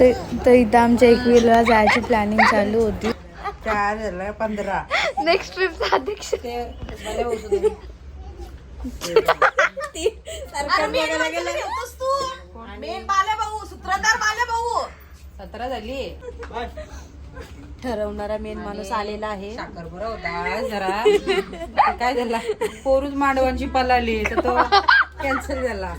तर इथं आमच्या एकवीरला जायची प्लॅनिंग चालू होती. 15 नेक्स्ट ट्रिपचा अध्यक्ष सूत्रधार बाले भाऊ 17 झाली. ठरवणारा मेन माणूस आलेला आहे. साखर बरा होता जरा काय झाला पोरूच मांडवांची पलाली तर तो कॅन्सल झाला.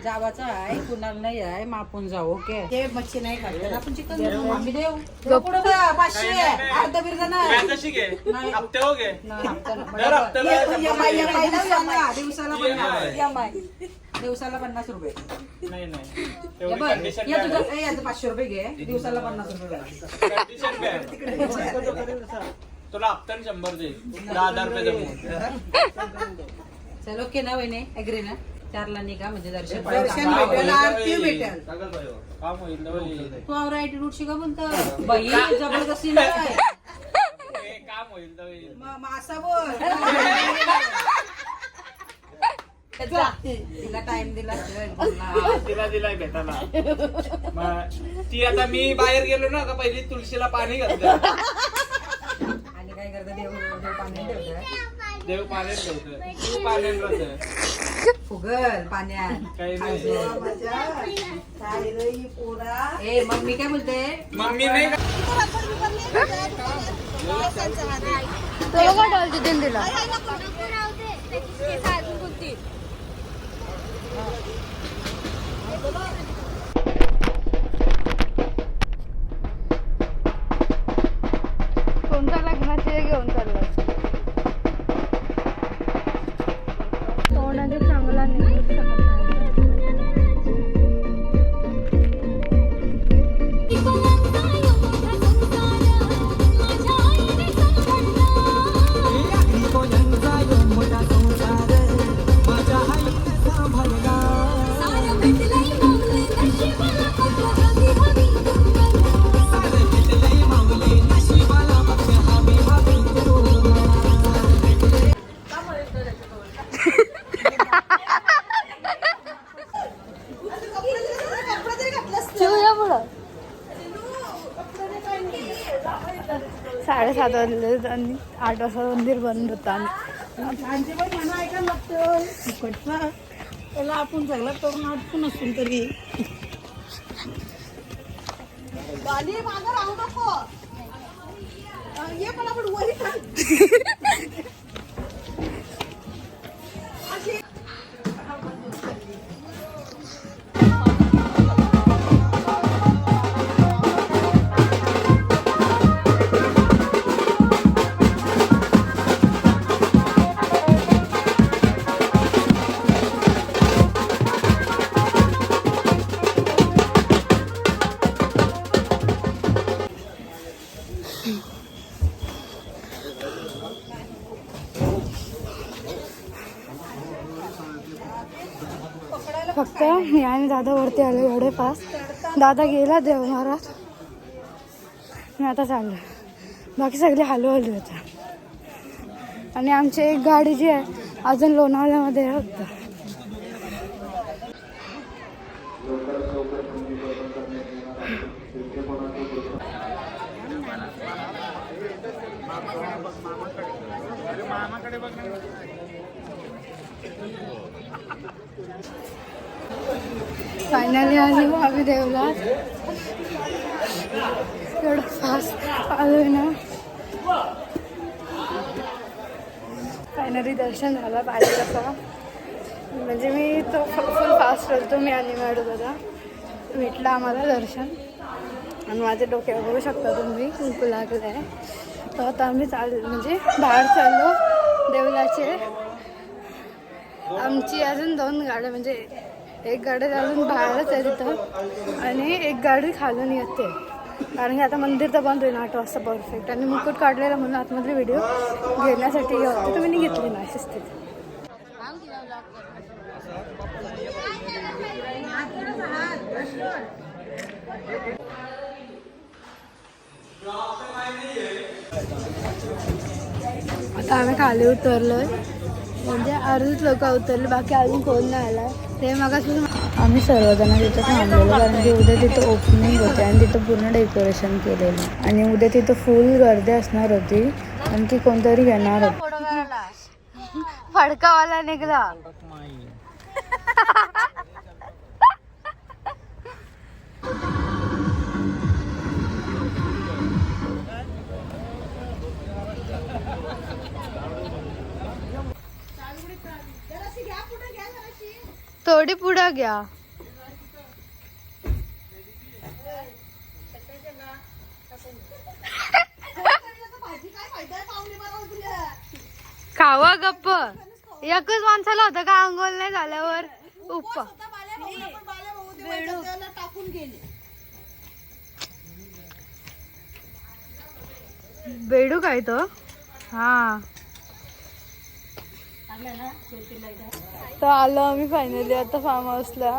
जावाचा आहे कुणाला नाही आहे मापून जाऊ. ओके ते मच्छी नाही खात आपण चिकन आम्ही देऊ 500 अर्धा बिर्जा नाही दिवसाला 50 रुपये. नाही तुझं 500 रुपये घे दिवसाला 50 रुपये तुला हप्त्याने 100 दे 10,000 रुपये जमून. चल ओके ना वहिनी ऍग्री ना 4ला निघा म्हणजे दर्शन भेटेल काम होईल तू आवरा ऍटिट्यूड शिका म्हणतो बाई जबरदस्ती नाही काम होईल मासा बोल तिला टाइम दिला तिला दिलाय भेटायला. ती आता मी बाहेर गेलो ना का पहिली तुळशीला पाणी घालते आणि काय करता देव पाणी ठेवत देव पाण्यात ठेवतोय तू पाण्यात राहतोय फुगल पाण्यात काही नाही. ए मग मी काय बोलते मम्मी नाही तुला काय डॉल देऊन दिला. कोणत्या लग्नाचे घेऊन चालला तोंडाने चांगला निघू शकत नाही. चिवया पुढं 7:30 वाजले आणि 8 वाजता मंदिर बंद होता. त्याला आपण चांगला करून आटकून असून तरी मागं राहू नको ये पण आपण वरी फक्त मी आणि दादा वरती आले एवढे फास्ट. दादा गेला देव महाराज मी आता चाललो. बाकी सगळे हलवले होते आणि आमची एक गाडी जी आहे अजून लोणावळ्यामध्ये होतं. फायनली आली आम्ही देवला. एवढं फास्ट आलोय ना. फायनली दर्शन झालं पाहिजे तसं. म्हणजे मी तो फुल फास्ट करतो मी आणि मॅडम दादा भेटलं आम्हाला दर्शन. आणि माझ्या डोक्यावर बघू शकता तुम्ही कुंकू लागलं आहे. तर आता आम्ही म्हणजे बाहेर चाललो देवलाचे. आमची अजून 2 गाड्या म्हणजे एक गाडी अजून बाहेरच आहे तिथं आणि एक गाडी खालून येते. कारण की आता मंदिर तर बंद होईल 8 वाजता परफेक्ट. आणि मुकुट काढलेला म्हणून आतमधली व्हिडिओ घेण्यासाठी होती तर मी घेतली नाही शिस्तीत. आता आम्ही खाली उतरलोय. म्हणजे अर्धीच लोक उतरले, बाकी अजून कोण नाही आला. ते मगापासून आम्ही सर्वजण तिथं थांबलेलो कारण की उद्या तिथं ओपनिंग होते आणि तिथं पूर्ण डेकोरेशन केलेलं आणि उद्या तिथं फुल गर्दी असणार होती कारण की कोणतरी येणार होतं. फडकावाला निघला. थोडी पुढं घ्या. खावा गप्प. एकच माणसाला होतं का अंघोळ नाही झाल्यावर उप्पा बेडू काय तो. हा तर आलो आम्ही फायनली आता फार्म हाऊसला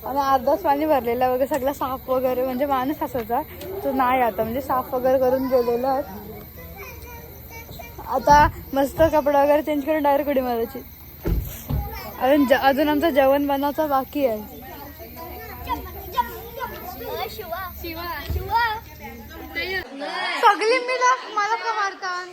आणि अर्धाच पाणी भरलेला वगैरे सगळा साफ वगैरे म्हणजे माणूस असायचा तो नाही आता म्हणजे साफ वगैरे करून गेलेला. आता मस्त कपडा वगैरे चेंज करून डायरेक्ट उडी मारायची. अजून आमचं जेवण बनवायचं बाकी आहे. सगळी मिला मला का मारतात.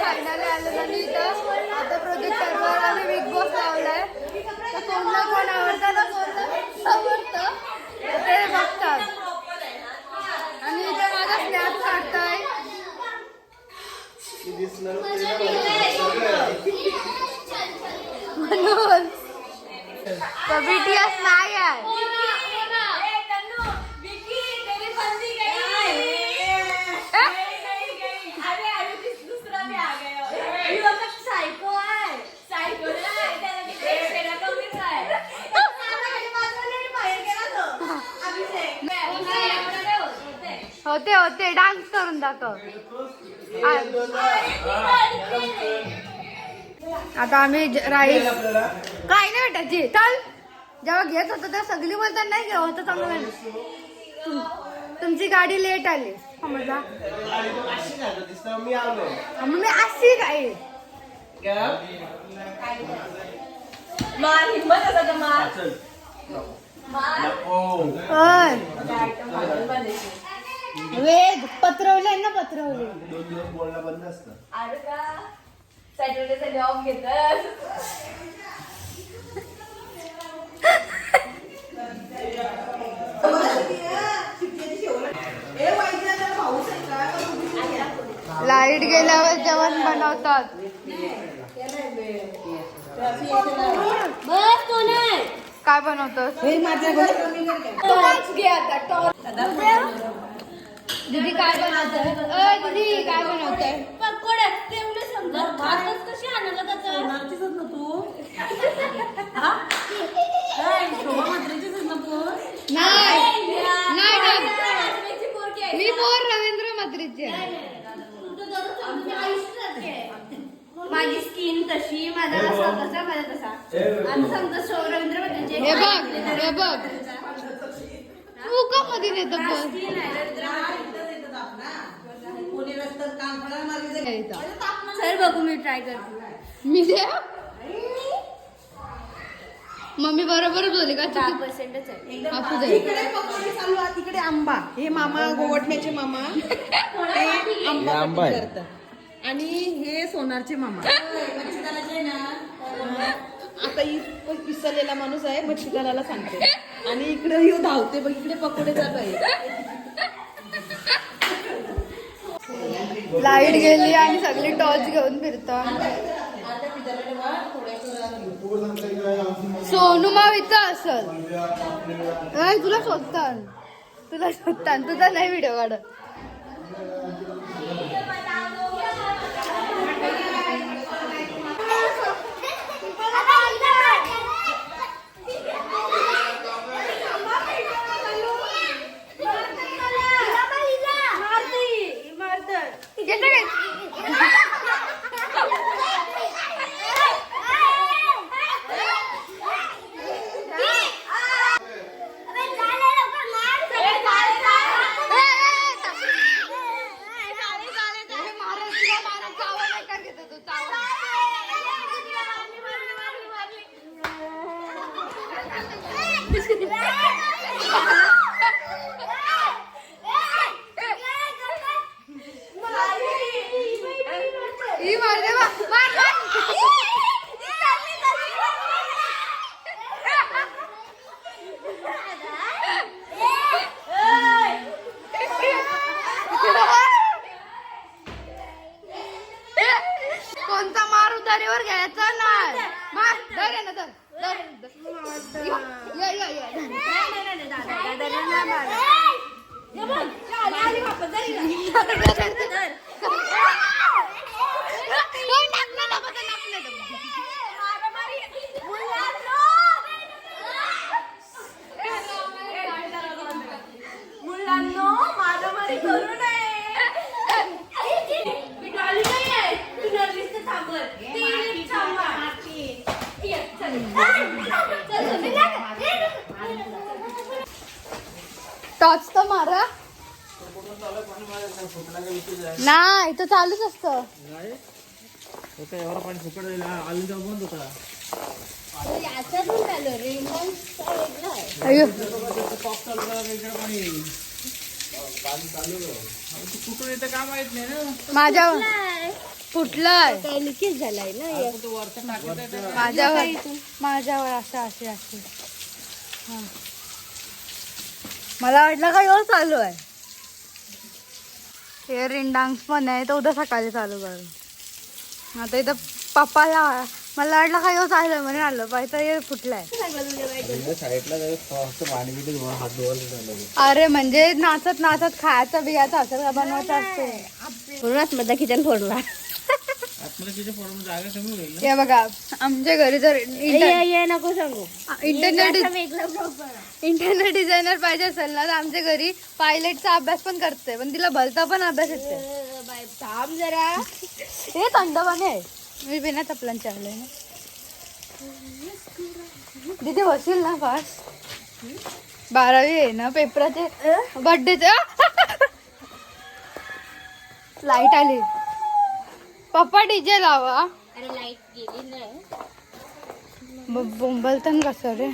फायनली आलं आणि इथं आता प्रोजेक्टरवर आम्ही बिग बॉस लावलाय. तर कोणला कोण आवडतं ना कोणला आवडतं ते बघतात आणि इथे माझा स्नॅप काढताय. म्हणून BTS नाही आहे. होते होते डान्स करून दाखव. आता आम्ही राईस काय नाही भेटायची चल. जेव्हा घेत होतो तेव्हा सगळी बोलतात नाही घेऊ होतं चांगलं. तुमची गाडी लेट आली समजा मी अशी काय वेद पत्रवलंय ना पत्रवले. बोलणं बंद असतं. सॅटर्डे जॉब घेतात. लाईट गेल्यावर जेवण बनवतात. काय बनवतोस दीदी काय बनवतोय. दीदी काय बनवतोय. मी पोर रवींद्र म्हात्रेची आहे. माझी स्किन तशी माझा रस्सा कसा माझा तसा आता सांगतो रवींद्र म्हात्रेचे. हे बघ हे बघ तू का मध्ये नेतो पण सर बघू मी ट्राय करते. मी दे मम्मी बरोबरच बोलली का. 4%च आहे. इकडे पकोडे चालू आहे तिकडे आंबा. हे मामा गोवटण्याचे मामा ते आंबा करतात आणि हे सोनारचे मामा. आता पिसलेला माणूस आहे मच्छीदाराला सांगते आणि इकडे येऊ धावते बघ. इकडे पकोडे चालू आहे. लाईट गेली आणि सगळी टॉर्च घेऊन फिरतात. सोनू माव इथं असल तुला शोधतात तुझा नाही व्हिडिओ काढत. ही मारते बा. मार, मार. कोणता मार उतारीवर घ्यायचा नाही. मार, धर आहे ना, धर. या, या, या. मुलांनो मारामारी करू नये. मी डॉली नाही आहे. तू नर्गिस तर थांबव. ती थांबवा. ये, चल. टॉर्च तर मारा. नाही तो चालूच असतं. एवढं पाणी फुकट आलं तेव्हा बंद होता. याच्यातून चालू रेनबॉलचा वेगळा आहे. अय्यो. कुठून येतं काय माहित नाही ना. माझ्यावर फुटलंय. काय लिकेज झालाय ना. माझ्यावर असं असे असे. हा. मला वाटलं का एवढं चालू आहे. हे रिंडांग पण आहे तो उद्या सकाळी चालू करू. आता इथं पप्पाला मला वाटलं का एवढं चालू आहे म्हणून आलं पाहिजे हे फुटलाय. अरे म्हणजे नाचत नाचत खायचं बियाचं असं का बनवायचं असते. पूर्णच मध्ये किचन फोडला. जागा कमी होईल. हे बघा आमच्या घरी जर नको सांगू. इंटरनेट डिझायनर पाहिजे असेल ना तर आमच्या घरी पायलटचा अभ्यास पण करते पण तिला भलता पण अभ्यास येते. थांब जरा. हे थंड पाणी आहे. मी बिना चपलांचे आलोय ना. तिथे बसेल ना फास्ट. 12वी आहे ना पेपराचे बर्थडेचे. लाईट आली. पप्पा डीजे लावा. अरे लाईट गेली नाही. बोंबलतन कसं रे.